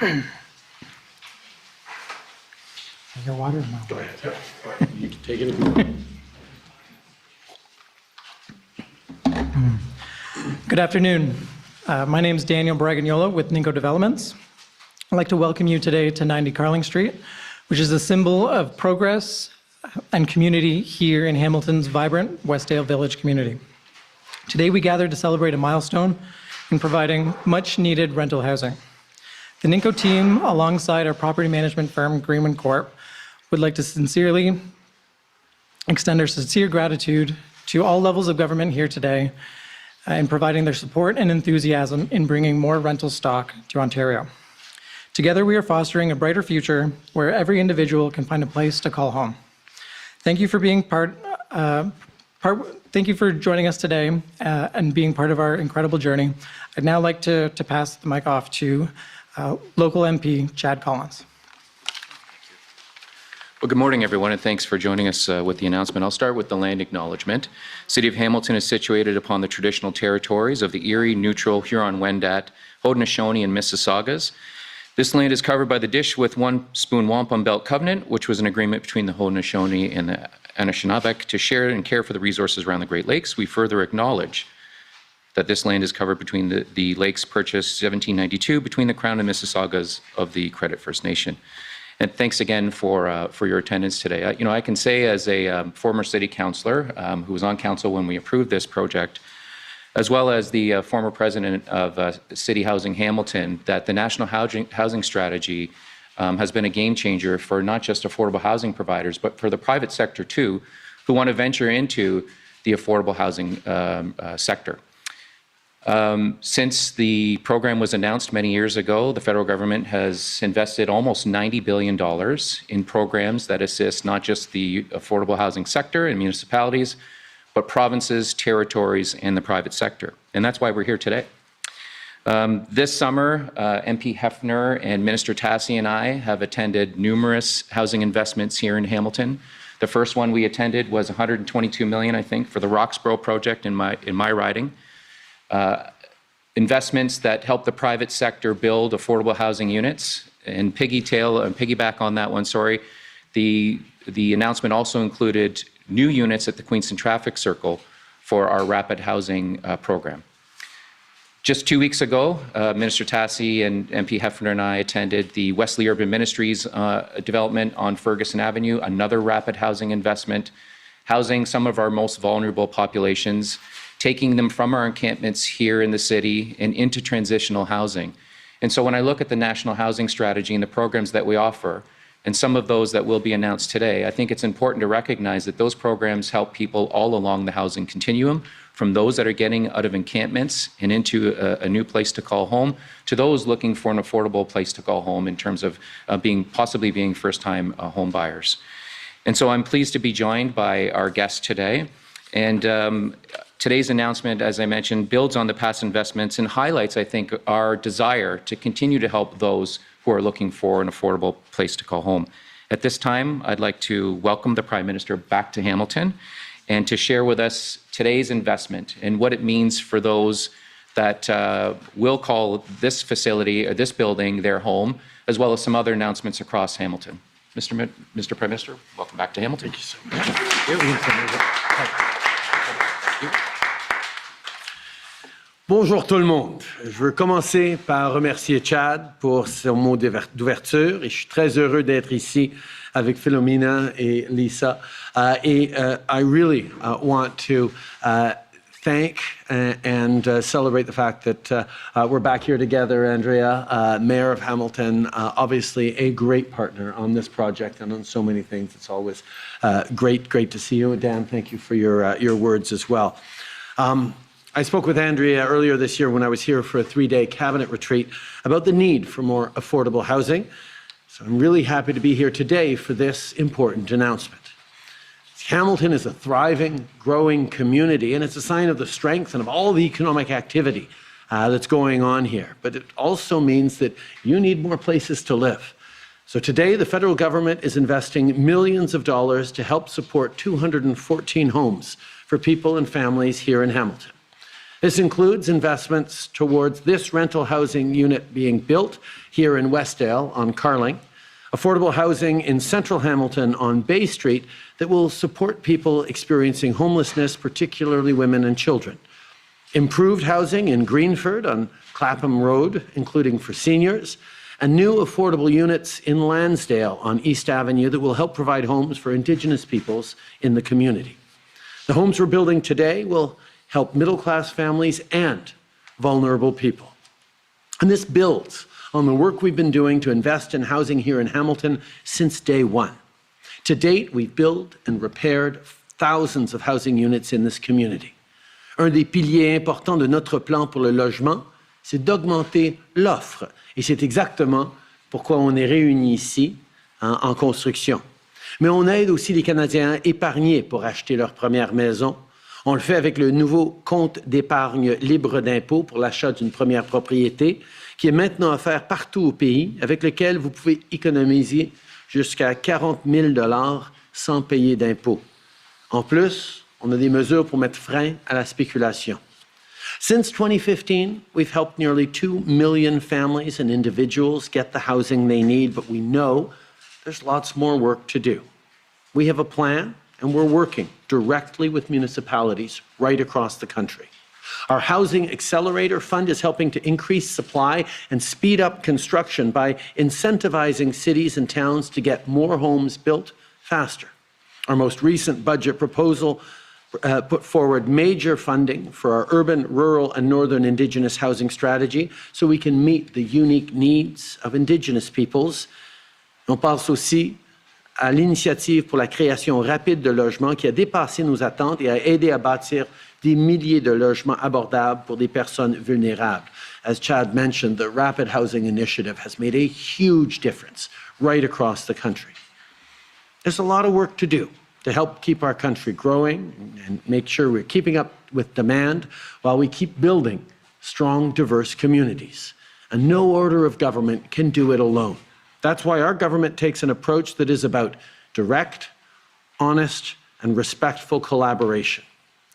Your water? No. Go ahead. You can take it. Good afternoon. My name is Daniel Bragagnolo with Ninko Developments. I'd like to welcome you today to 90 Carling Street, which is a symbol of progress and community here in Hamilton's vibrant Westdale Village community. Today we gather to celebrate a milestone in providing much-needed rental housing. The Ninko team, alongside our property management firm, Greenman Corp., would like to sincerely extend our sincere gratitude to all levels of government here today in providing their support and enthusiasm in bringing more rental stock to Ontario. Together, we are fostering a brighter future where every individual can find a place to call home. Thank you for being thank you for joining us today and being part of our incredible journey. I'd now like to pass the mic off to local MP Chad Collins. Well, good morning, everyone, and thanks for joining us with the announcement. I'll start with the land acknowledgement. City of Hamilton is situated upon the traditional territories of the Erie, Neutral, Huron-Wendat, Haudenosaunee, and Mississaugas. This land is covered by the Dish with One Spoon Wampum Belt Covenant, which was an agreement between the Haudenosaunee and the Anishinaabe to share and care for the resources around the Great Lakes. We further acknowledge that this land is covered between the lakes purchased 1792 between the Crown and Mississaugas of the Credit First Nation. And thanks again for your attendance today. I can say as a former city councillor who was on council when we approved this project, as well as the former president of City Housing Hamilton, that the National Housing Strategy has been a game changer for not just affordable housing providers, but for the private sector too, who want to venture into the affordable housing sector. Since the program was announced many years ago, the federal government has invested almost $90 billion in programs that assist not just the affordable housing sector and municipalities, but provinces, territories, and the private sector. And that's why we're here today. This summer, MP Hefner and Minister Tassi and I have attended numerous housing investments here in Hamilton. The first one we attended was $122 million, I think, for the Roxborough project in my riding. Investments that help the private sector build affordable housing units. And piggyback on that one, the announcement also included new units at the Queenston Traffic Circle for our rapid housing program. Just 2 weeks ago, Minister Tassi and MP Hefner and I attended the Wesley Urban Ministries development on Ferguson Avenue, another rapid housing investment, housing some of our most vulnerable populations, taking them from our encampments here in the city and into transitional housing. And so when I look at the National Housing Strategy and the programs that we offer, and some of those that will be announced today, I think it's important to recognize that those programs help people all along the housing continuum, from those that are getting out of encampments and into a new place to call home, to those looking for an affordable place to call home in terms of possibly being first-time home buyers. And so I'm pleased to be joined by our guests today. And today's announcement, as I mentioned, builds on the past investments and highlights, I think, our desire to continue to help those who are looking for an affordable place to call home. At this time, I'd like to welcome the Prime Minister back to Hamilton and to share with us today's investment and what it means for those that will call this facility or this building their home, as well as some other announcements across Hamilton. Mr. Prime Minister, welcome back to Hamilton. Thank you so much. Bonjour tout le monde. Je veux commencer par remercier Chad pour son mot d'ouverture et je suis très heureux d'être ici avec Philomena et Lisa. I really want to thank and celebrate the fact that we're back here together. Andrea, Mayor of Hamilton, obviously a great partner on this project and on so many things. It's always great to see you. And Dan, thank you for your words as well. I spoke with Andrea earlier this year when I was here for a 3-day cabinet retreat about the need for more affordable housing. So I'm really happy to be here today for this important announcement. Hamilton is a thriving, growing community, and it's a sign of the strength and of all the economic activity that's going on here. But it also means that you need more places to live. So today, the federal government is investing millions of dollars to help support 214 homes for people and families here in Hamilton. This includes investments towards this rental housing unit being built here in Westdale on Carling, affordable housing in central Hamilton on Bay Street that will support people experiencing homelessness, particularly women and children, improved housing in Greenford on Clapham Road, including for seniors, and new affordable units in Lansdale on East Avenue that will help provide homes for Indigenous peoples in the community. The homes we're building today will help middle-class families and vulnerable people. And this builds on the work we've been doing to invest in housing here in Hamilton since day one. To date, we've built and repaired thousands of housing units in this community. Un des piliers importants de notre plan pour le logement, c'est d'augmenter l'offre. Et c'est exactement pourquoi on est réunis ici en construction. Mais on aide aussi les Canadiens épargnés pour acheter leur première maison. On le fait avec le nouveau compte d'épargne libre d'impôt pour l'achat d'une première propriété, qui est maintenant offert partout au pays, avec lequel vous pouvez économiser jusqu'à 40 000 $ sans payer d'impôt. En plus, on a des mesures pour mettre frein à la spéculation. Since 2015, we've helped nearly 2 million families and individuals get the housing they need, but we know there's lots more work to do. We have a plan, and we're working directly with municipalities right across the country. Our Housing Accelerator Fund is helping to increase supply and speed up construction by incentivizing cities and towns to get more homes built faster. Our most recent budget proposal put forward major funding for our urban, rural, and northern Indigenous housing strategy so we can meet the unique needs of Indigenous peoples. On pense aussi à l'initiative pour la création rapide de logements qui a dépassé nos attentes et a aidé à bâtir des milliers de logements abordables pour des personnes vulnérables. As Chad mentioned, the Rapid Housing Initiative has made a huge difference right across the country. There's a lot of work to do to help keep our country growing and make sure we're keeping up with demand while we keep building strong, diverse communities. And no order of government can do it alone. That's why our government takes an approach that is about direct, honest, and respectful collaboration,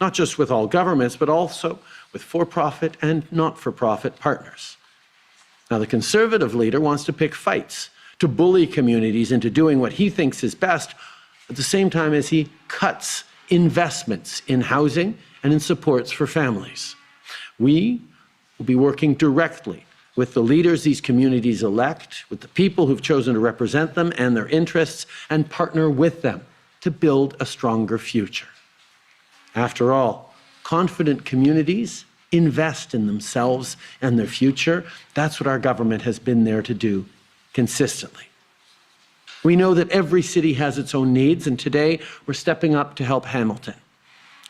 not just with all governments, but also with for-profit and not-for-profit partners. Now, the Conservative leader wants to pick fights, to bully communities into doing what he thinks is best, at the same time as he cuts investments in housing and in supports for families. We will be working directly with the leaders these communities elect, with the people who've chosen to represent them and their interests, and partner with them to build a stronger future. After all, confident communities invest in themselves and their future. That's what our government has been there to do consistently. We know that every city has its own needs, and today we're stepping up to help Hamilton.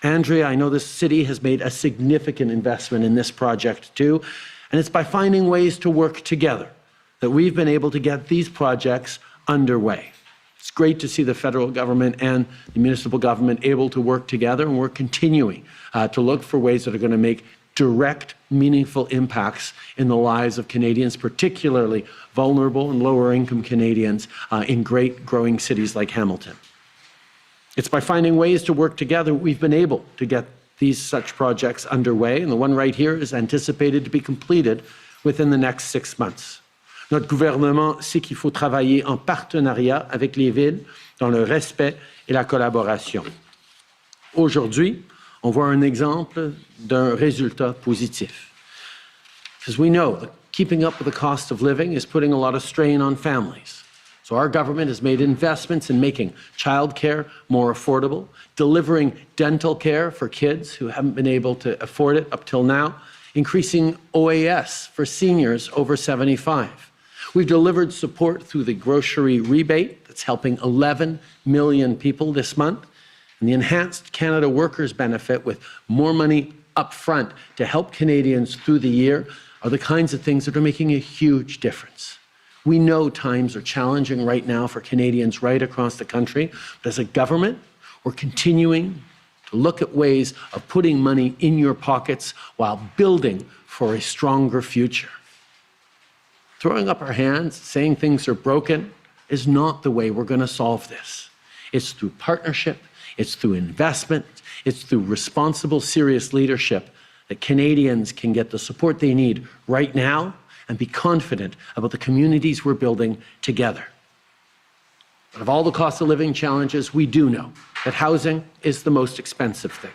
Andrea, I know this city has made a significant investment in this project too, and it's by finding ways to work together that we've been able to get these projects underway. It's great to see the federal government and the municipal government able to work together, and we're continuing to look for ways that are going to make direct, meaningful impacts in the lives of Canadians, particularly vulnerable and lower-income Canadians in great growing cities like Hamilton. It's by finding ways to work together we've been able to get these such projects underway, and the one right here is anticipated to be completed within the next 6 months. Notre gouvernement sait qu'il faut travailler en partenariat avec les villes dans le respect et la collaboration. Aujourd'hui, on voit un exemple d'un résultat positif. Because we know that keeping up with the cost of living is putting a lot of strain on families. So our government has made investments in making childcare more affordable, delivering dental care for kids who haven't been able to afford it up till now, increasing OAS for seniors over 75. We've delivered support through the grocery rebate that's helping 11 million people this month, and the Enhanced Canada Workers Benefit with more money up front to help Canadians through the year are the kinds of things that are making a huge difference. We know times are challenging right now for Canadians right across the country, but as a government, we're continuing to look at ways of putting money in your pockets while building for a stronger future. Throwing up our hands, saying things are broken, is not the way we're going to solve this. It's through partnership, it's through investment, it's through responsible, serious leadership that Canadians can get the support they need right now and be confident about the communities we're building together. But of all the cost of living challenges, we do know that housing is the most expensive thing.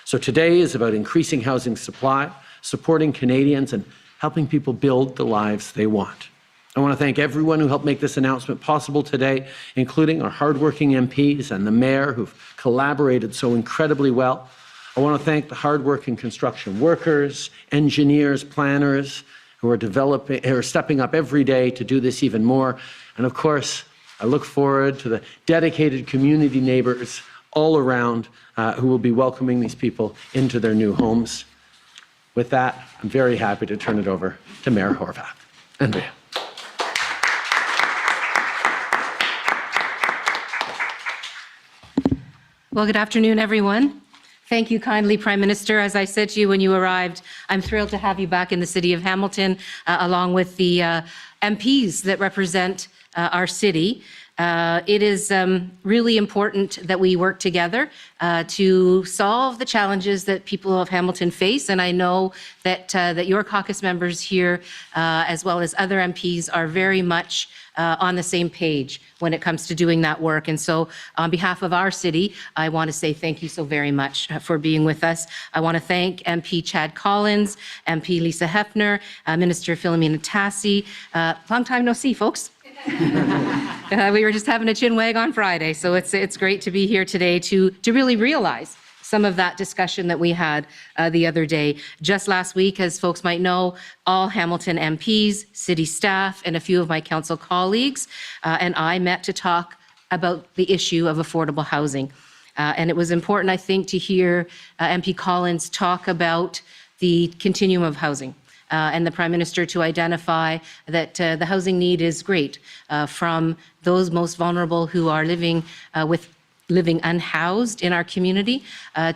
So today is about increasing housing supply, supporting Canadians, and helping people build the lives they want. I want to thank everyone who helped make this announcement possible today, including our hardworking MPs and the Mayor who've collaborated so incredibly well. I want to thank the hardworking construction workers, engineers, planners who are stepping up every day to do this even more. And of course, I look forward to the dedicated community neighbors all around who will be welcoming these people into their new homes. With that, I'm very happy to turn it over to Mayor Horwath. Andrea. Well, good afternoon, everyone. Thank you kindly, Prime Minister. As I said to you when you arrived, I'm thrilled to have you back in the city of Hamilton, along with the MPs that represent our city. It is really important that we work together to solve the challenges that people of Hamilton face. And I know that that your caucus members here, as well as other MPs, are very much on the same page when it comes to doing that work. And so on behalf of our city, I want to say thank you so very much for being with us. I want to thank MP Chad Collins, MP Lisa Hefner, Minister Philomena Tassi. Long time no see, folks. We were just having a chin wag on Friday, so it's great to be here today to really realize some of that discussion that we had the other day. Just last week, as folks might know, all Hamilton MPs, city staff, and a few of my council colleagues and I met to talk about the issue of affordable housing. And it was important, I think, to hear MP Collins talk about the continuum of housing. And the Prime Minister to identify that the housing need is great, from those most vulnerable who are living unhoused in our community,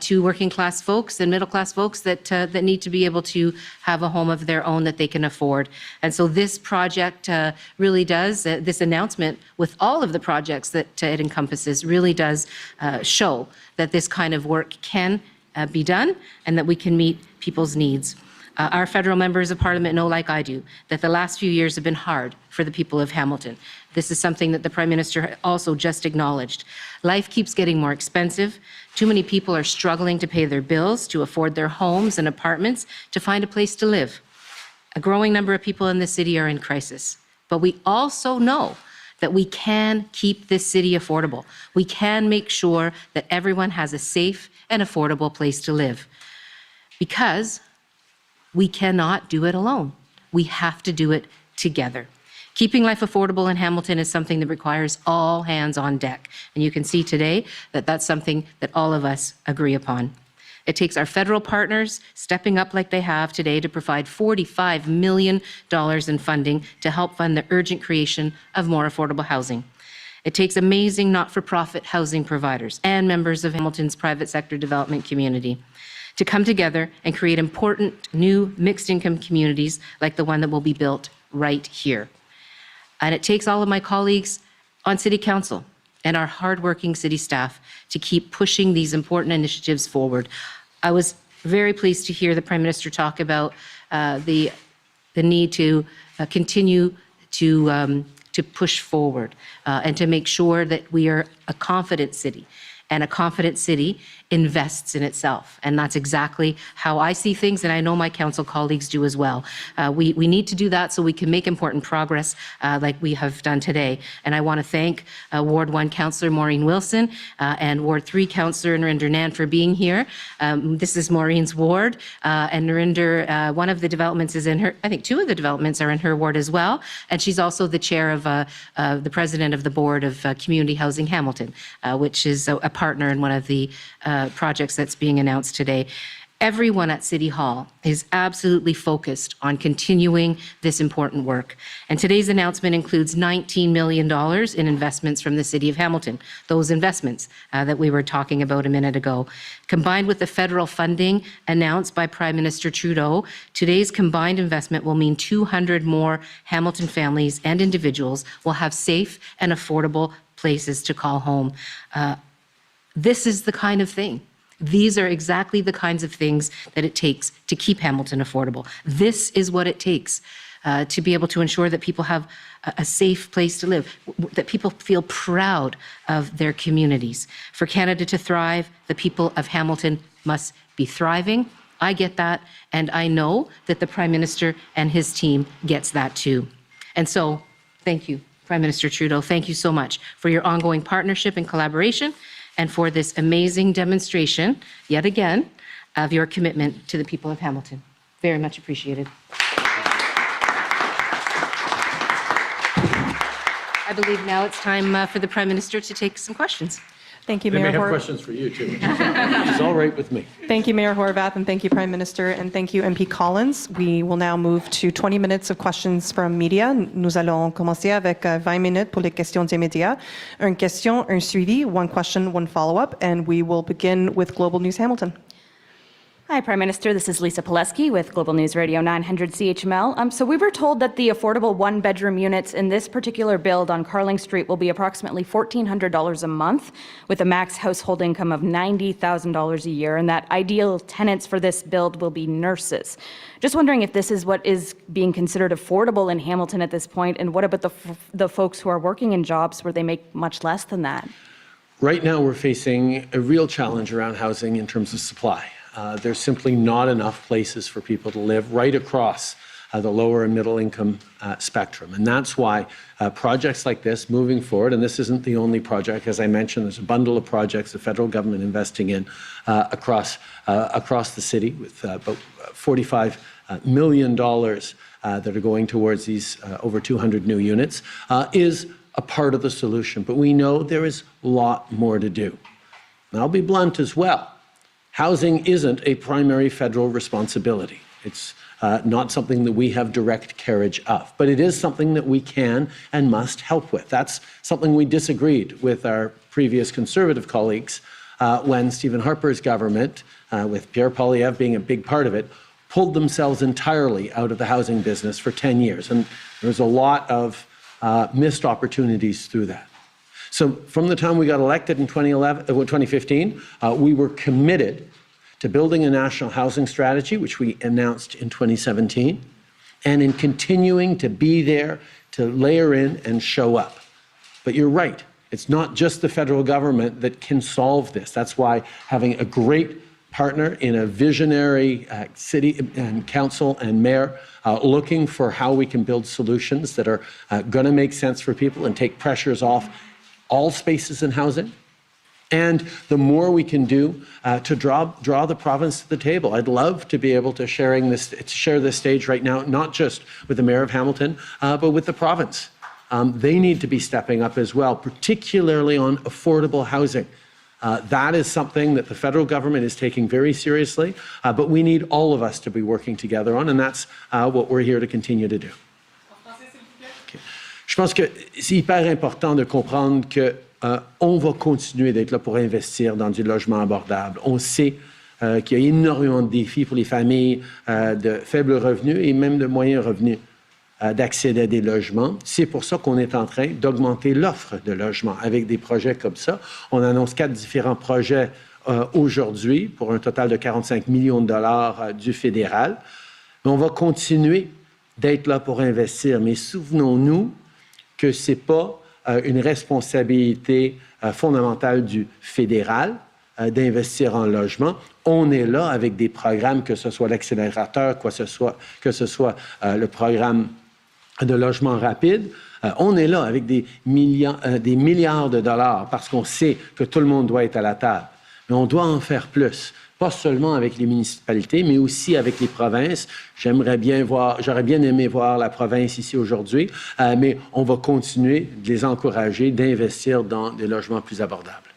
to working class folks and middle class folks that need to be able to have a home of their own that they can afford. And so this project really does, this announcement with all of the projects that it encompasses really does show that this kind of work can be done and that we can meet people's needs. Our federal members of parliament know, like I do, that the last few years have been hard for the people of Hamilton. This is something that the Prime Minister also just acknowledged. Life keeps getting more expensive. Too many people are struggling to pay their bills, to afford their homes and apartments, to find a place to live. A growing number of people in the city are in crisis. But we also know that we can keep this city affordable. We can make sure that everyone has a safe and affordable place to live. Because we cannot do it alone. We have to do it together. Keeping life affordable in Hamilton is something that requires all hands on deck. And you can see today that that's something that all of us agree upon. It takes our federal partners stepping up like they have today to provide $45 million in funding to help fund the urgent creation of more affordable housing. It takes amazing not-for-profit housing providers and members of Hamilton's private sector development community to come together and create important new mixed-income communities like the one that will be built right here. And it takes all of my colleagues on City Council and our hardworking city staff to keep pushing these important initiatives forward. I was very pleased to hear the Prime Minister talk about the need to continue to push forward and to make sure that we are a confident city. And a confident city invests in itself. And that's exactly how I see things, and I know my council colleagues do as well. We need to do that so we can make important progress like we have done today. And I want to thank Ward 1 Councillor Maureen Wilson and Ward 3 Councillor Narinder Nan for being here. This is Maureen's ward, and Narinder, one of the developments is in her, I think 2 of the developments are in her ward as well. And she's also the chair of the president of the board of Community Housing Hamilton, which is a partner in one of the projects that's being announced today. Everyone at City Hall is absolutely focused on continuing this important work. And today's announcement includes $19 million in investments from the City of Hamilton, those investments that we were talking about a minute ago. Combined with the federal funding announced by Prime Minister Trudeau, today's combined investment will mean 200 more Hamilton families and individuals will have safe and affordable places to call home. This is the kind of thing These are exactly the kinds of things that it takes to keep Hamilton affordable. This is what it takes to be able to ensure that people have a safe place to live, that people feel proud of their communities. For Canada to thrive, the people of Hamilton must be thriving. I get that, and I know that the Prime Minister and his team gets that too. And so, thank you, Prime Minister Trudeau. Thank you so much for your ongoing partnership and collaboration, and for this amazing demonstration, yet again, of your commitment to the people of Hamilton. Very much appreciated. I believe now it's time for the Prime Minister to take some questions. Thank you, They Mayor may have Horwath. questions for you too, which is all right with me. Thank you, Mayor Horwath, and thank you, Prime Minister, and thank you, MP Collins. We will now move to 20 minutes of questions from media. Nous allons commencer avec 20 minutes pour les questions des médias. Une question, un suivi, one question, one follow-up, and we will begin with Global News Hamilton. Hi, Prime Minister. This is Lisa Pileski with Global News Radio 900 CHML. So we were told that the affordable one-bedroom units in this particular build on Carling Street will be approximately $1,400 a month, with a max household income of $90,000 a year, and that ideal tenants for this build will be nurses. Just wondering if this is what is being considered affordable in Hamilton at this point, and what about the folks who are working in jobs where they make much less than that? Right now, we're facing a real challenge around housing in terms of supply. There's simply not enough places for people to live right across the lower and middle income spectrum. And that's why projects like this moving forward, and this isn't the only project, as I mentioned, there's a bundle of projects the federal government investing in across the city with about $45 million that are going towards these over 200 new units, is a part of the solution. But we know there is a lot more to do. And I'll be blunt as well. Housing isn't a primary federal responsibility. It's not something that we have direct carriage of, but it is something that we can and must help with. That's something we disagreed with our previous Conservative colleagues when Stephen Harper's government, with Pierre Poilievre being a big part of it, pulled themselves entirely out of the housing business for 10 years. And there was a lot of missed opportunities through that. So from the time we got elected in 2015, we were committed to building a national housing strategy, which we announced in 2017, and in continuing to be there to layer in and show up. But you're right, it's not just the federal government that can solve this. That's why having a great partner in a visionary city and council and mayor looking for how we can build solutions that are going to make sense for people and take pressures off all spaces in housing, and the more we can do to draw the province to the table. I'd love to be able to share this stage right now, not just with the Mayor of Hamilton, but with the province. They need to be stepping up as well, particularly on affordable housing. That is something that the federal government is taking very seriously, but we need all of us to be working together on, and that's what we're here to continue to do. Je pense que c'est hyper important de comprendre que on va continuer d'être là pour investir dans du logement abordable. On sait qu'il y a énormément de défis pour les familles de faibles revenus et même de moyens revenus d'accéder à des logements. C'est pour ça qu'on est en train d'augmenter l'offre de logements avec des projets comme ça. On annonce 4 différents projets aujourd'hui pour un total de 45 millions de dollars du fédéral. Mais on va continuer d'être là pour investir. Mais souvenons-nous que ce n'est pas une responsabilité fondamentale du fédéral d'investir en logement. On est là avec des programmes, que ce soit l'accélérateur, que ce soit le programme de logement rapide. On est là avec des milliards de dollars parce qu'on sait que tout le monde doit être à la table. Mais on doit en faire plus. Pas seulement avec les municipalités, mais aussi avec les provinces. J'aurais bien aimé voir la province ici aujourd'hui, mais on va continuer de les encourager d'investir dans des logements plus abordables.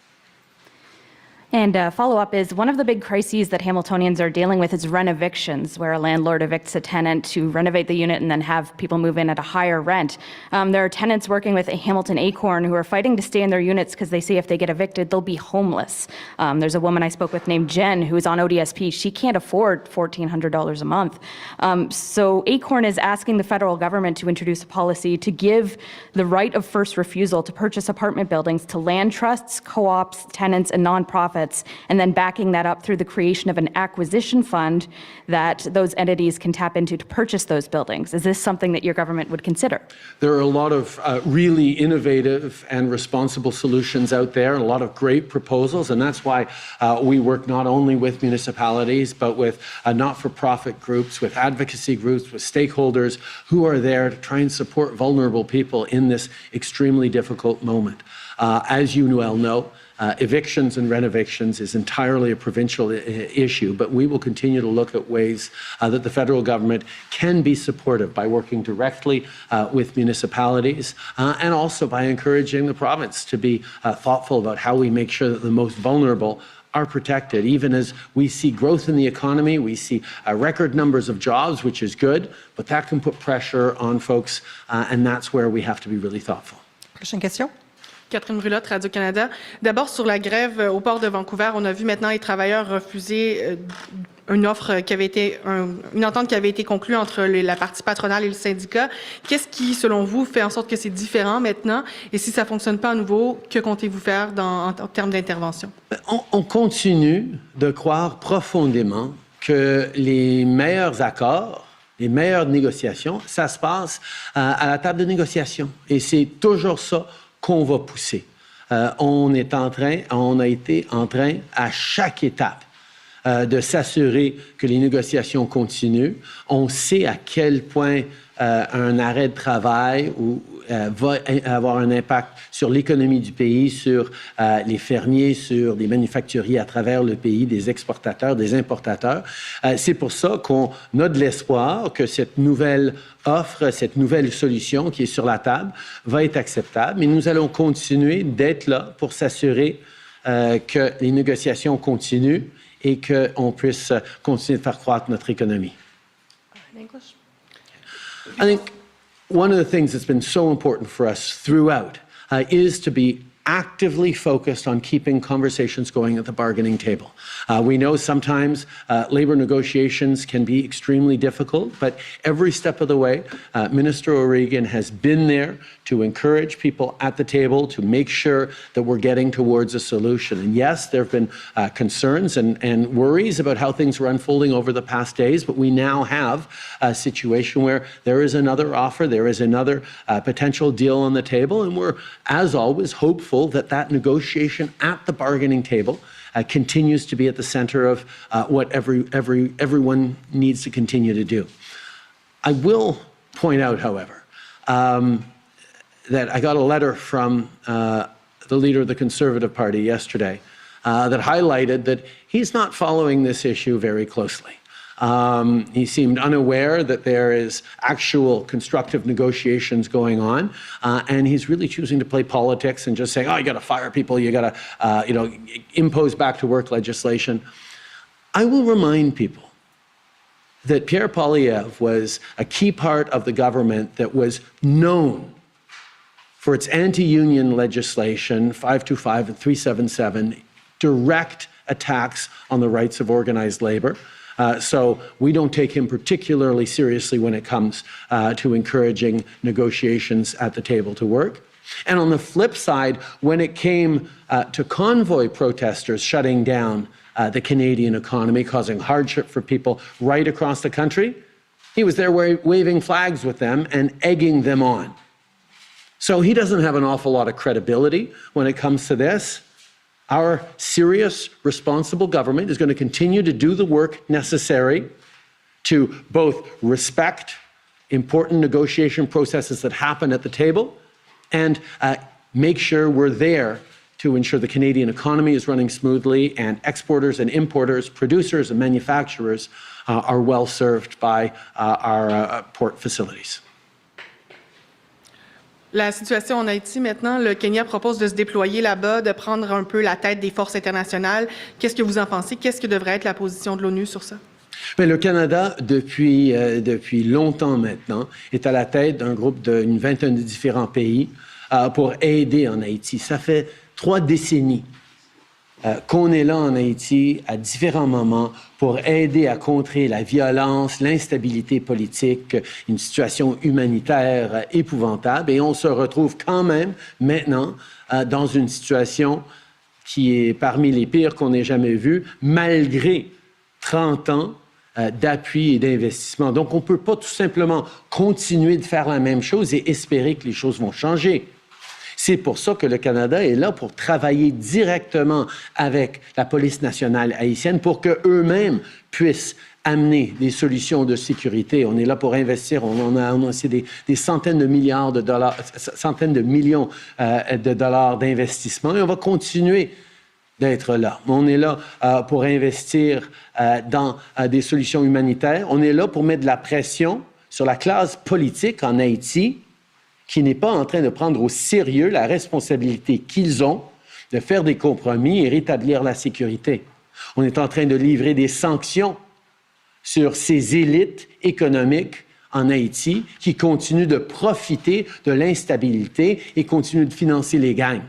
And follow-up is, one of the big crises that Hamiltonians are dealing with is rent evictions, where a landlord evicts a tenant to renovate the unit and then have people move in at a higher rent. There are tenants working with Hamilton Acorn who are fighting to stay in their units because they say if they get evicted, they'll be homeless. There's a woman I spoke with named Jen who is on ODSP. She can't afford $1,400 a month. So Acorn is asking the federal government to introduce a policy to give the right of first refusal to purchase apartment buildings to land trusts, co-ops, tenants, and nonprofits assets, and then backing that up through the creation of an acquisition fund that those entities can tap into to purchase those buildings. Is this something that your government would consider? There are a lot of really innovative and responsible solutions out there, a lot of great proposals, and that's why we work not only with municipalities, but with not-for-profit groups, with advocacy groups, with stakeholders who are there to try and support vulnerable people in this extremely difficult moment. As you well know, evictions and renovictions is entirely a provincial issue, but we will continue to look at ways that the federal government can be supportive by working directly with municipalities and also by encouraging the province to be thoughtful about how we make sure that the most vulnerable are protected. Even as we see growth in the economy, we see record numbers of jobs, which is good, but that can put pressure on folks, and that's where we have to be really thoughtful. Prochaine question. Catherine Brulotte, Radio-Canada. D'abord, sur la grève au port de Vancouver, on a vu maintenant les travailleurs refuser une offre qui avait été, une entente qui avait été conclue entre la partie patronale et le syndicat. Qu'est-ce qui, selon vous, fait en sorte que c'est différent maintenant? Et si ça ne fonctionne pas à nouveau, que comptez-vous faire en termes d'intervention? On continue de croire profondément que les meilleurs accords, les meilleures négociations, ça se passe à la table de négociation. Et c'est toujours ça qu'on va pousser. On a été en train à chaque étape de s'assurer que les négociations continuent. On sait à quel point un arrêt de travail va avoir un impact sur l'économie du pays, sur les fermiers, sur les manufacturiers à travers le pays, des exportateurs, des importateurs. C'est pour ça qu'on a de l'espoir que cette nouvelle offre, cette nouvelle solution qui est sur la table va être acceptable. Mais nous allons continuer d'être là pour s'assurer que les négociations continuent et qu'on puisse continuer de faire croître notre économie. I think one of the things that's been so important for us throughout is to be actively focused on keeping conversations going at the bargaining table. We know sometimes labor negotiations can be extremely difficult, but every step of the way, Minister O'Regan has been there to encourage people at the table to make sure that we're getting towards a solution. And yes, there have been concerns and worries about how things were unfolding over the past days, but we now have a situation where there is another offer, there is another potential deal on the table, and we're, as always, hopeful that negotiation at the bargaining table continues to be at the center of what everyone needs to continue to do. I will point out, however, that I got a letter from the leader of the Conservative Party yesterday that highlighted that he's not following this issue very closely. He seemed unaware that there is actual constructive negotiations going on, and he's really choosing to play politics and just saying, oh, you got to fire people, you got to, impose back to work legislation. I will remind people that Pierre Poilievre was a key part of the government that was known for its anti-union legislation, 525 and 377, direct attacks on the rights of organized labor. So we don't take him particularly seriously when it comes to encouraging negotiations at the table to work. And on the flip side, when it came to convoy protesters shutting down the Canadian economy, causing hardship for people right across the country, he was there waving flags with them and egging them on. So he doesn't have an awful lot of credibility when it comes to this. Our serious, responsible government is going to continue to do the work necessary to both respect important negotiation processes that happen at the table and make sure we're there to ensure the Canadian economy is running smoothly and exporters and importers, producers and manufacturers are well served by our port facilities. La situation en Haïti, maintenant, le Kenya propose de se déployer là-bas, de prendre un peu la tête des forces internationales. Qu'est-ce que vous en pensez? Qu'est-ce que devrait être la position de l'ONU sur ça? Mais le Canada, depuis longtemps maintenant, est à la tête d'un groupe d'une vingtaine de différents pays pour aider en Haïti. Ça fait 3 décennies qu'on est là en Haïti à différents moments pour aider à contrer la violence, l'instabilité politique, une situation humanitaire épouvantable. Et on se retrouve quand même maintenant dans une situation qui est parmi les pires qu'on ait jamais vus, malgré 30 ans d'appui et d'investissement. Donc, on ne peut pas tout simplement continuer de faire la même chose et espérer que les choses vont changer. C'est pour ça que le Canada est là pour travailler directement avec la police nationale haïtienne pour qu'eux-mêmes puissent amener des solutions de sécurité. On est là pour investir. On a annoncé des centaines de milliards de dollars, centaines de millions de dollars d'investissement et on va continuer d'être là. On est là pour investir dans des solutions humanitaires. On est là pour mettre de la pression sur la classe politique en Haïti qui n'est pas en train de prendre au sérieux la responsabilité qu'ils ont de faire des compromis et rétablir la sécurité. On est en train de livrer des sanctions sur ces élites économiques en Haïti qui continuent de profiter de l'instabilité et continuent de financer les gangs.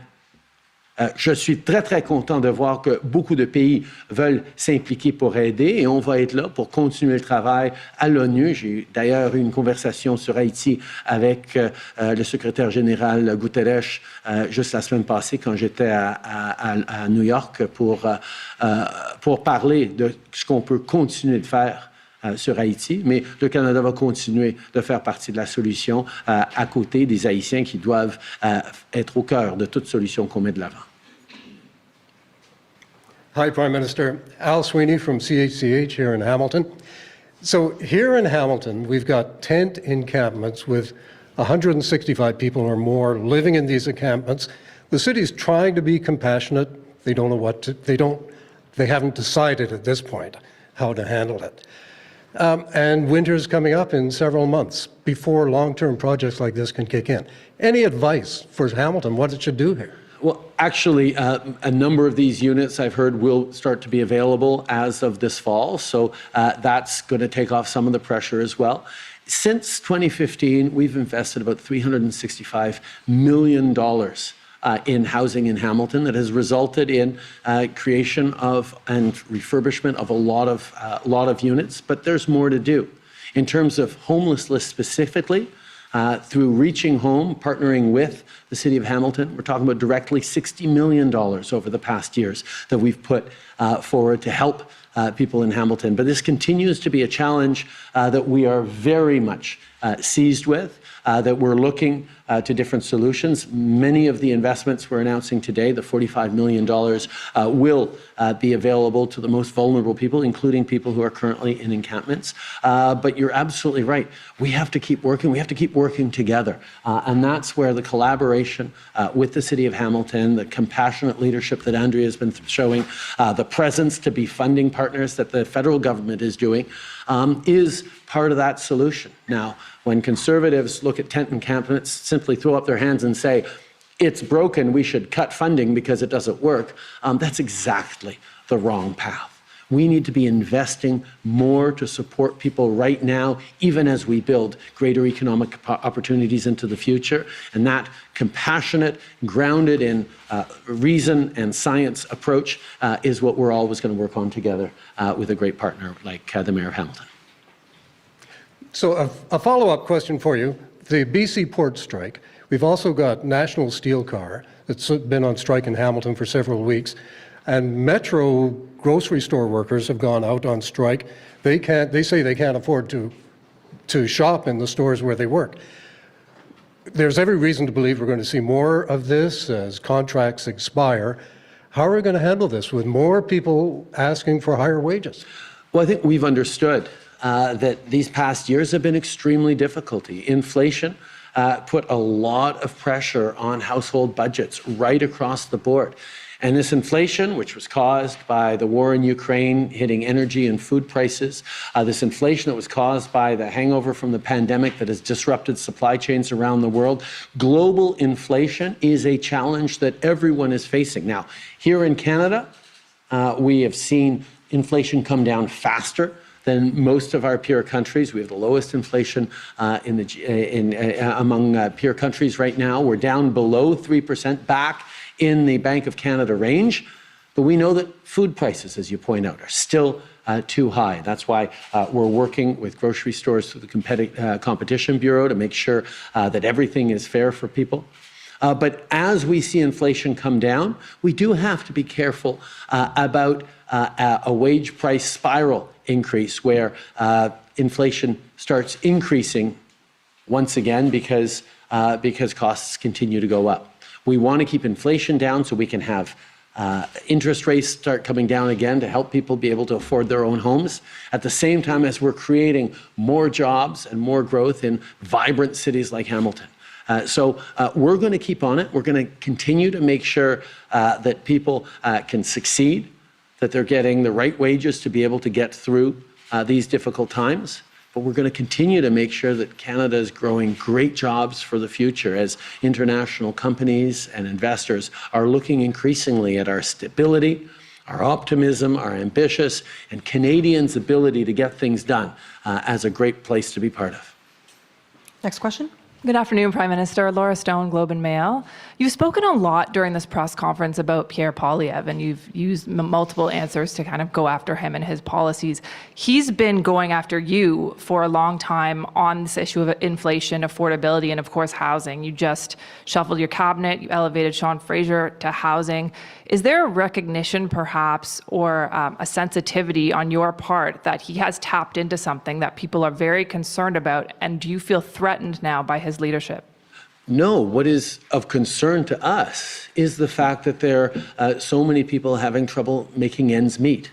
Je suis très, très content de voir que beaucoup de pays veulent s'impliquer pour aider et on va être là pour continuer le travail à l'ONU. J'ai d'ailleurs eu une conversation sur Haïti avec le secrétaire général Guterres juste la semaine passée quand j'étais à New York pour parler de ce qu'on peut continuer de faire sur Haïti, mais le Canada va continuer de faire partie de la solution à côté des Haïtiens qui doivent être au cœur de toute solution qu'on met de l'avant. Hi, Prime Minister. Al Sweeney from CHCH here in Hamilton. So here in Hamilton, we've got tent encampments with 165 people or more living in these encampments. The city's trying to be compassionate. They don't know what to, they haven't decided at this point how to handle it. And winter's coming up in several months before long-term projects like this can kick in. Any advice for Hamilton, what it should do here? Well, actually, a number of these units I've heard will start to be available as of this fall, so that's going to take off some of the pressure as well. Since 2015, we've invested about $365 million in housing in Hamilton that has resulted in creation of and refurbishment of a lot of units, but there's more to do. In terms of homelessness specifically, through Reaching Home, partnering with the City of Hamilton, we're talking about directly $60 million over the past years that we've put forward to help people in Hamilton. But this continues to be a challenge that we are very much seized with, that we're looking to different solutions. Many of the investments we're announcing today, the $45 million, will be available to the most vulnerable people, including people who are currently in encampments. But you're absolutely right. We have to keep working. We have to keep working together. And that's where the collaboration with the City of Hamilton, the compassionate leadership that Andrea has been showing, the presence to be funding partners that the federal government is doing, is part of that solution. Now, when conservatives look at tent encampments, simply throw up their hands and say, it's broken, we should cut funding because it doesn't work, that's exactly the wrong path. We need to be investing more to support people right now, even as we build greater economic opportunities into the future. And that compassionate, grounded in reason and science approach is what we're always going to work on together with a great partner like the Mayor of Hamilton. So a follow-up question for you. The BC port strike. We've also got National Steel Car that's been on strike in Hamilton for several weeks. And Metro grocery store workers have gone out on strike. They say they can't afford to shop in the stores where they work. There's every reason to believe we're going to see more of this as contracts expire. How are we going to handle this with more people asking for higher wages? Well, I think we've understood that these past years have been extremely difficult. Inflation put a lot of pressure on household budgets right across the board. And this inflation, which was caused by the war in Ukraine hitting energy and food prices, this inflation that was caused by the hangover from the pandemic that has disrupted supply chains around the world, global inflation is a challenge that everyone is facing. Now, here in Canada, we have seen inflation come down faster than most of our peer countries. We have the lowest inflation among peer countries right now. We're down below 3%, back in the Bank of Canada range. But we know that food prices, as you point out, are still too high. That's why we're working with grocery stores through the Competition Bureau to make sure that everything is fair for people. But as we see inflation come down, we do have to be careful about a wage price spiral increase where inflation starts increasing once again because costs continue to go up. We want to keep inflation down so we can have interest rates start coming down again to help people be able to afford their own homes, at the same time as we're creating more jobs and more growth in vibrant cities like Hamilton. So we're going to keep on it. We're going to continue to make sure that people can succeed, that they're getting the right wages to be able to get through these difficult times. But we're going to continue to make sure that Canada is growing great jobs for the future as international companies and investors are looking increasingly at our stability, our optimism, our ambitious, and Canadians' ability to get things done as a great place to be part of. Next question. Good afternoon, Prime Minister. Laura Stone, Globe and Mail. You've spoken a lot during this press conference about Pierre Poilievre, and you've used multiple answers to kind of go after him and his policies. He's been going after you for a long time on this issue of inflation, affordability, and of course, housing. You just shuffled your cabinet, you elevated Sean Fraser to housing. Is there a recognition, perhaps, or a sensitivity on your part that he has tapped into something that people are very concerned about, and do you feel threatened now by his leadership? No, what is of concern to us is the fact that there are so many people having trouble making ends meet.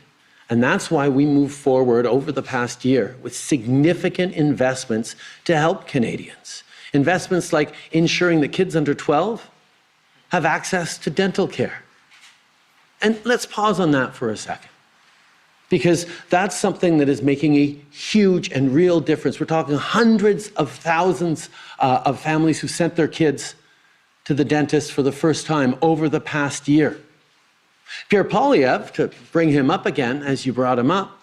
And that's why we moved forward over the past year with significant investments to help Canadians. Investments like ensuring that kids under 12 have access to dental care. And let's pause on that for a second, because that's something that is making a huge and real difference. We're talking hundreds of thousands of families who sent their kids to the dentist for the first time over the past year. Pierre Poilievre, to bring him up again, as you brought him up,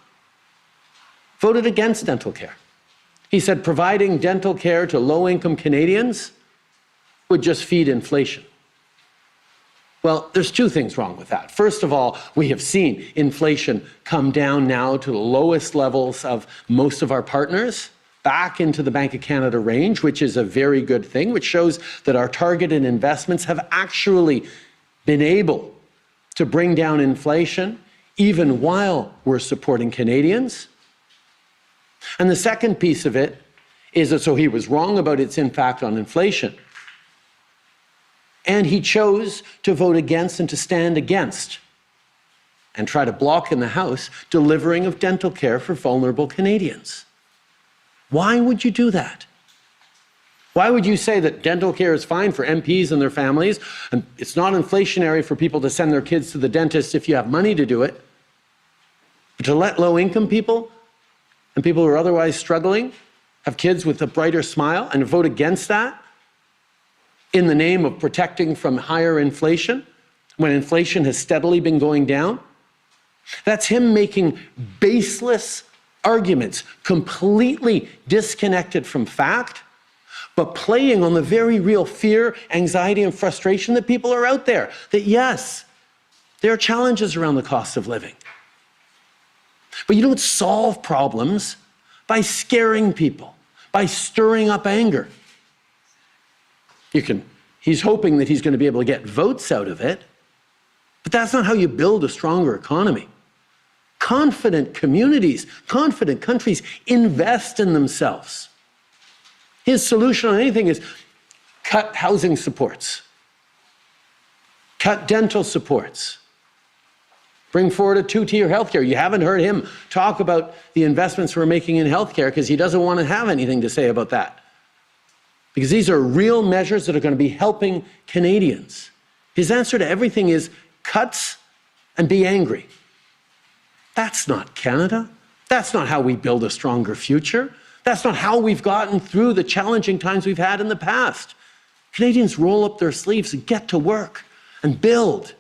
voted against dental care. He said providing dental care to low-income Canadians would just feed inflation. Well, there's two things wrong with that. First of all, we have seen inflation come down now to the lowest levels of most of our partners, back into the Bank of Canada range, which is a very good thing, which shows that our targeted investments have actually been able to bring down inflation even while we're supporting Canadians. And the second piece of it is that so he was wrong about its impact on inflation. And he chose to vote against and to stand against and try to block in the House delivering of dental care for vulnerable Canadians. Why would you do that? Why would you say that dental care is fine for MPs and their families, and it's not inflationary for people to send their kids to the dentist if you have money to do it, but to let low-income people and people who are otherwise struggling have kids with a brighter smile and vote against that? In the name of protecting from higher inflation, when inflation has steadily been going down? That's him making baseless arguments, completely disconnected from fact, but playing on the very real fear, anxiety, and frustration that people are out there. That yes, there are challenges around the cost of living. But you don't solve problems by scaring people, by stirring up anger. He's hoping that he's going to be able to get votes out of it, but that's not how you build a stronger economy. Confident communities, confident countries invest in themselves. His solution on anything is cut housing supports, cut dental supports, bring forward a two-tier healthcare. You haven't heard him talk about the investments we're making in healthcare because he doesn't want to have anything to say about that. Because these are real measures that are going to be helping Canadians. His answer to everything is cuts and be angry. That's not Canada. That's not how we build a stronger future. That's not how we've gotten through the challenging times we've had in the past. Canadians roll up their sleeves and get to work and build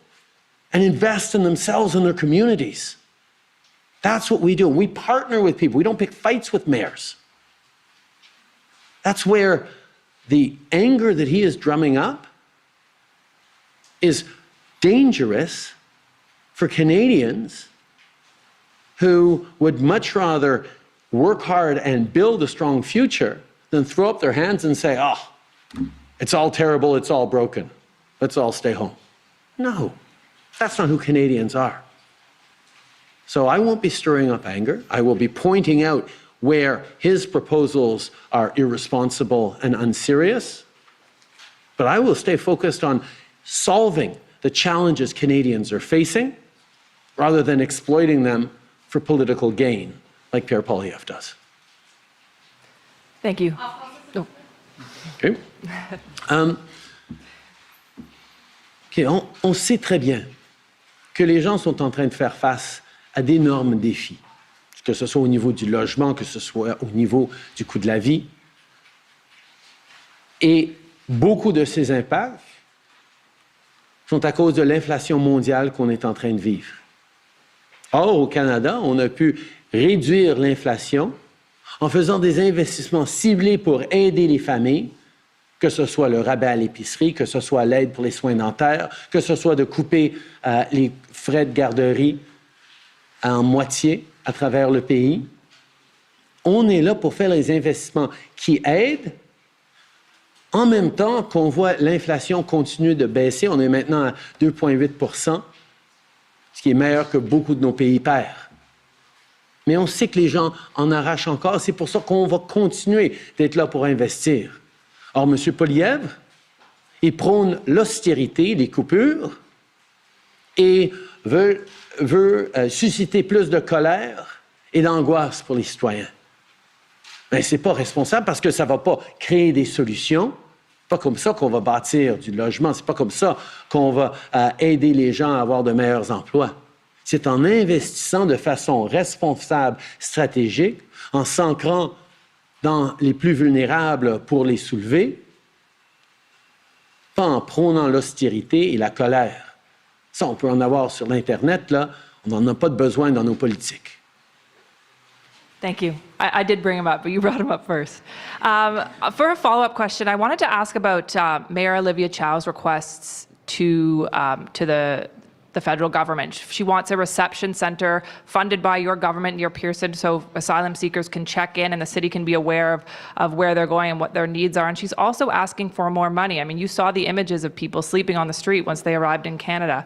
and invest in themselves and their communities. That's what we do. We partner with people. We don't pick fights with mayors. That's where the anger that he is drumming up is dangerous for Canadians who would much rather work hard and build a strong future than throw up their hands and say, oh, It's all terrible, it's all broken. Let's all stay home. No, that's not who Canadians are. So I won't be stirring up anger. I will be pointing out where his proposals are irresponsible and unserious. But I will stay focused on solving the challenges Canadians are facing rather than exploiting them for political gain, like Pierre Poilievre does. Thank you. Okay. On sait très bien que les gens sont en train de faire face à d'énormes défis, que ce soit au niveau du logement, que ce soit au niveau du coût de la vie. Et beaucoup de ces impacts sont à cause de l'inflation mondiale qu'on est en train de vivre. Or, au Canada, on a pu réduire l'inflation en faisant des investissements ciblés pour aider les familles, que ce soit le rabais à l'épicerie, que ce soit l'aide pour les soins dentaires, que ce soit de couper les frais de garderie en moitié à travers le pays. On est là pour faire les investissements qui aident, en même temps qu'on voit l'inflation continuer de baisser. On est maintenant à 2,8 %, ce qui est meilleur que beaucoup de nos pays pairs. Mais on sait que les gens en arrachent encore. C'est pour ça qu'on va continuer d'être là pour investir. Or, M. Poilievre, il prône l'austérité, les coupures, et veut susciter plus de colère et d'angoisse pour les citoyens. Mais ce n'est pas responsable parce que ça ne va pas créer des solutions. C'est pas comme ça qu'on va bâtir du logement. C'est pas comme ça qu'on va aider les gens à avoir de meilleurs emplois. C'est en investissant de façon responsable, stratégique, en s'ancrant dans les plus vulnérables pour les soulever, pas en prônant l'austérité et la colère. Ça, on peut en avoir sur l'Internet, là. On n'en a pas de besoin dans nos politiques. Thank you. I did bring him up, but you brought him up first. For a follow-up question, I wanted to ask about Mayor Olivia Chow's requests to the federal government. She wants a reception center funded by your government near Pearson so asylum seekers can check in and the city can be aware of where they're going and what their needs are. And she's also asking for more money. I mean, you saw the images of people sleeping on the street once they arrived in Canada.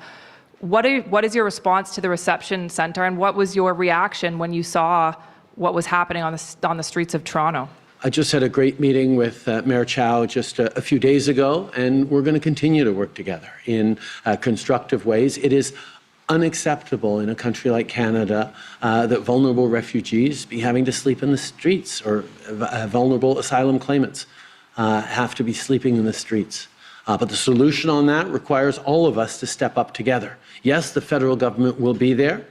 What is your response to the reception center, and what was your reaction when you saw what was happening on the streets of Toronto? I just had a great meeting with Mayor Chow just a few days ago, and we're going to continue to work together in constructive ways. It is unacceptable in a country like Canada that vulnerable refugees be having to sleep in the streets, or vulnerable asylum claimants have to be sleeping in the streets. But the solution on that requires all of us to step up together. Yes, the federal government will be there,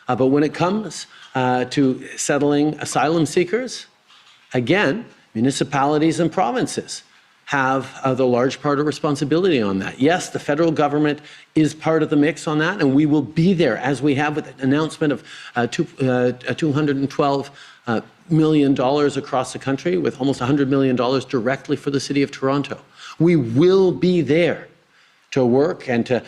but when it comes to settling asylum seekers, again, municipalities and provinces have the large part of responsibility on that. Yes, the federal government is part of the mix on that, and we will be there, as we have with the announcement of $212 million across the country, with almost $100 million directly for the City of Toronto. We will be there to work and to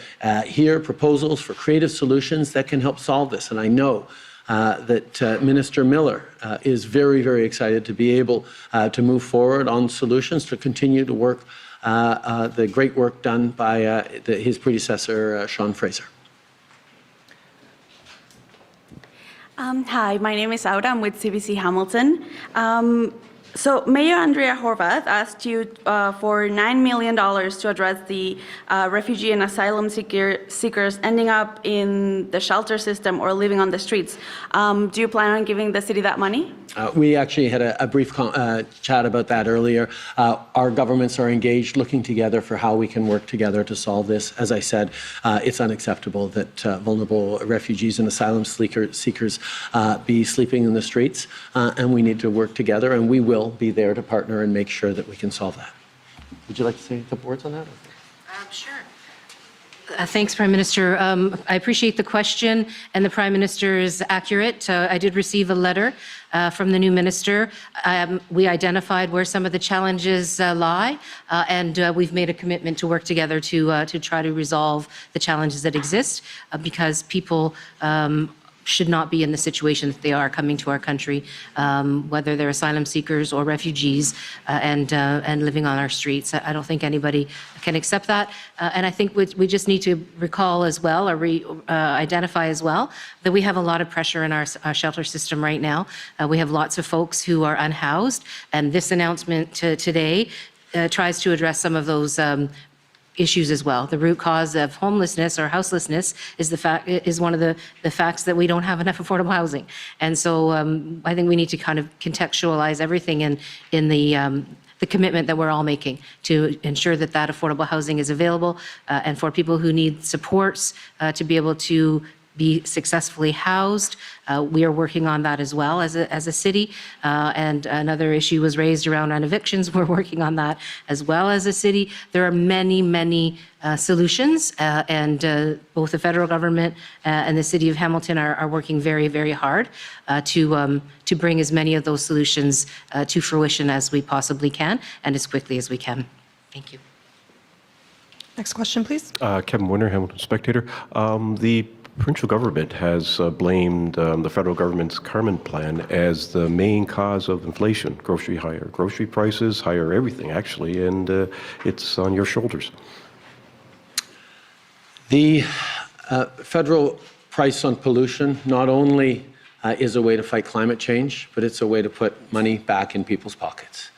hear proposals for creative solutions that can help solve this. And I know that Minister Miller is very, very excited to be able to move forward on solutions to continue to work the great work done by his predecessor, Sean Fraser. Hi, my name is Aura. I'm with CBC Hamilton. So Mayor Andrea Horwath asked you for $9 million to address the refugee and asylum seekers ending up in the shelter system or living on the streets. Do you plan on giving the city that money? We actually had a brief chat about that earlier. Our governments are engaged, looking together for how we can work together to solve this. As I said, it's unacceptable that vulnerable refugees and asylum seekers be sleeping in the streets, and we need to work together, and we will be there to partner and make sure that we can solve that. Would you like to say a couple words on that? Sure. Thanks, Prime Minister. I appreciate the question, and the Prime Minister is accurate. I did receive a letter from the new minister. We identified where some of the challenges lie, and we've made a commitment to work together to try to resolve the challenges that exist, because people should not be in the situation that they are coming to our country, whether they're asylum seekers or refugees and living on our streets. I don't think anybody can accept that. And I think we just need to recall as well, or identify as well, that we have a lot of pressure in our shelter system right now. We have lots of folks who are unhoused, and this announcement today tries to address some of those issues as well. The root cause of homelessness or houselessness is one of the facts that we don't have enough affordable housing. And so I think we need to kind of contextualize everything in the commitment that we're all making to ensure that affordable housing is available and for people who need supports to be able to be successfully housed. We are working on that as well as a city. And another issue was raised around evictions. We're working on that as well as a city. There are many solutions, and both the federal government and the city of Hamilton are working very, very hard to bring as many of those solutions to fruition as we possibly can and as quickly as we can. Thank you. Next question, please. Kevin Winter, Hamilton Spectator. The provincial government has blamed the federal government's Carmen plan as the main cause of inflation, higher grocery prices, higher everything actually, and it's on your shoulders. The federal price on pollution not only is a way to fight climate change, but it's a way to put money back in people's pockets.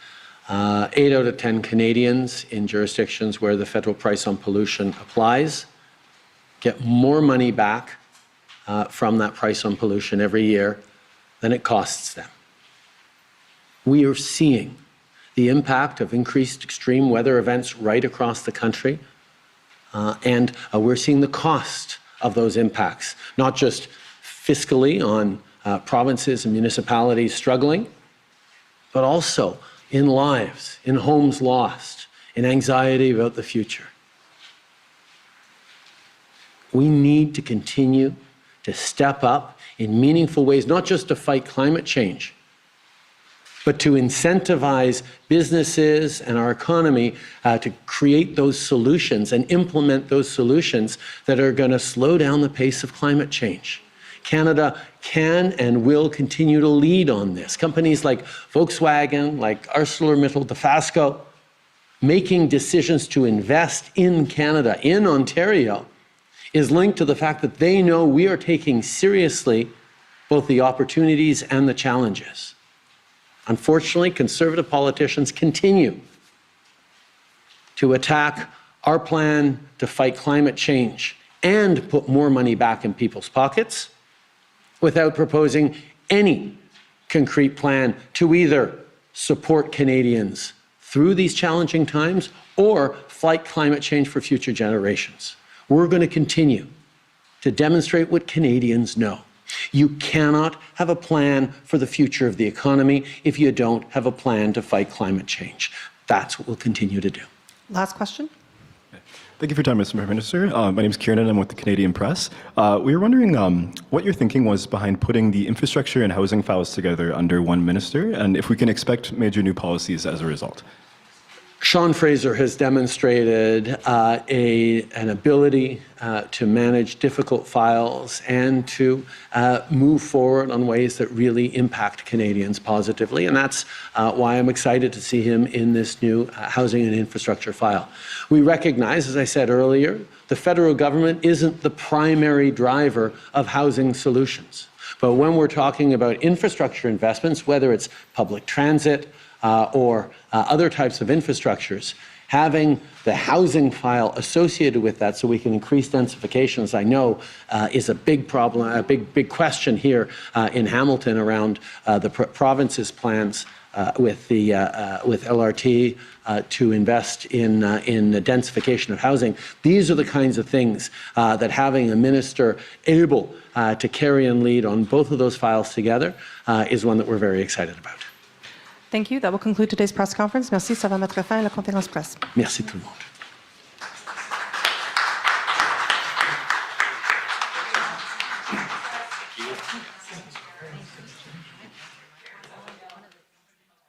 8 out of 10 Canadians in jurisdictions where the federal price on pollution applies get more money back from that price on pollution every year than it costs them. We are seeing the impact of increased extreme weather events right across the country, and we're seeing the cost of those impacts, not just fiscally on provinces and municipalities struggling, but also in lives, in homes lost, in anxiety about the future. We need to continue to step up in meaningful ways, not just to fight climate change, but to incentivize businesses and our economy to create those solutions and implement those solutions that are going to slow down the pace of climate change. Canada can and will continue to lead on this. Companies like Volkswagen, like ArcelorMittal, Dofasco, making decisions to invest in Canada, in Ontario, is linked to the fact that they know we are taking seriously both the opportunities and the challenges. Unfortunately, Conservative politicians continue to attack our plan to fight climate change and put more money back in people's pockets without proposing any concrete plan to either support Canadians through these challenging times or fight climate change for future generations. We're going to continue to demonstrate what Canadians know. You cannot have a plan for the future of the economy if you don't have a plan to fight climate change. That's what we'll continue to do. Last question. Thank you for your time, Mr. Prime Minister. My name is Kieran, and I'm with the Canadian Press. We were wondering what your thinking was behind putting the infrastructure and housing files together under one minister, and if we can expect major new policies as a result. Sean Fraser has demonstrated an ability to manage difficult files and to move forward on ways that really impact Canadians positively. And that's why I'm excited to see him in this new housing and infrastructure file. We recognize, as I said earlier, the federal government isn't the primary driver of housing solutions. But when we're talking about infrastructure investments, whether it's public transit, or other types of infrastructures, having the housing file associated with that so we can increase densification, as I know, is a big problem, a big question here in Hamilton around the province's plans with LRT to invest in the densification of housing. These are the kinds of things that having a minister able to carry and lead on both of those files together is one that we're very excited about. Thank you. That will conclude today's press conference. Merci. Ça va mettre fin à la conférence presse. Merci tout le monde.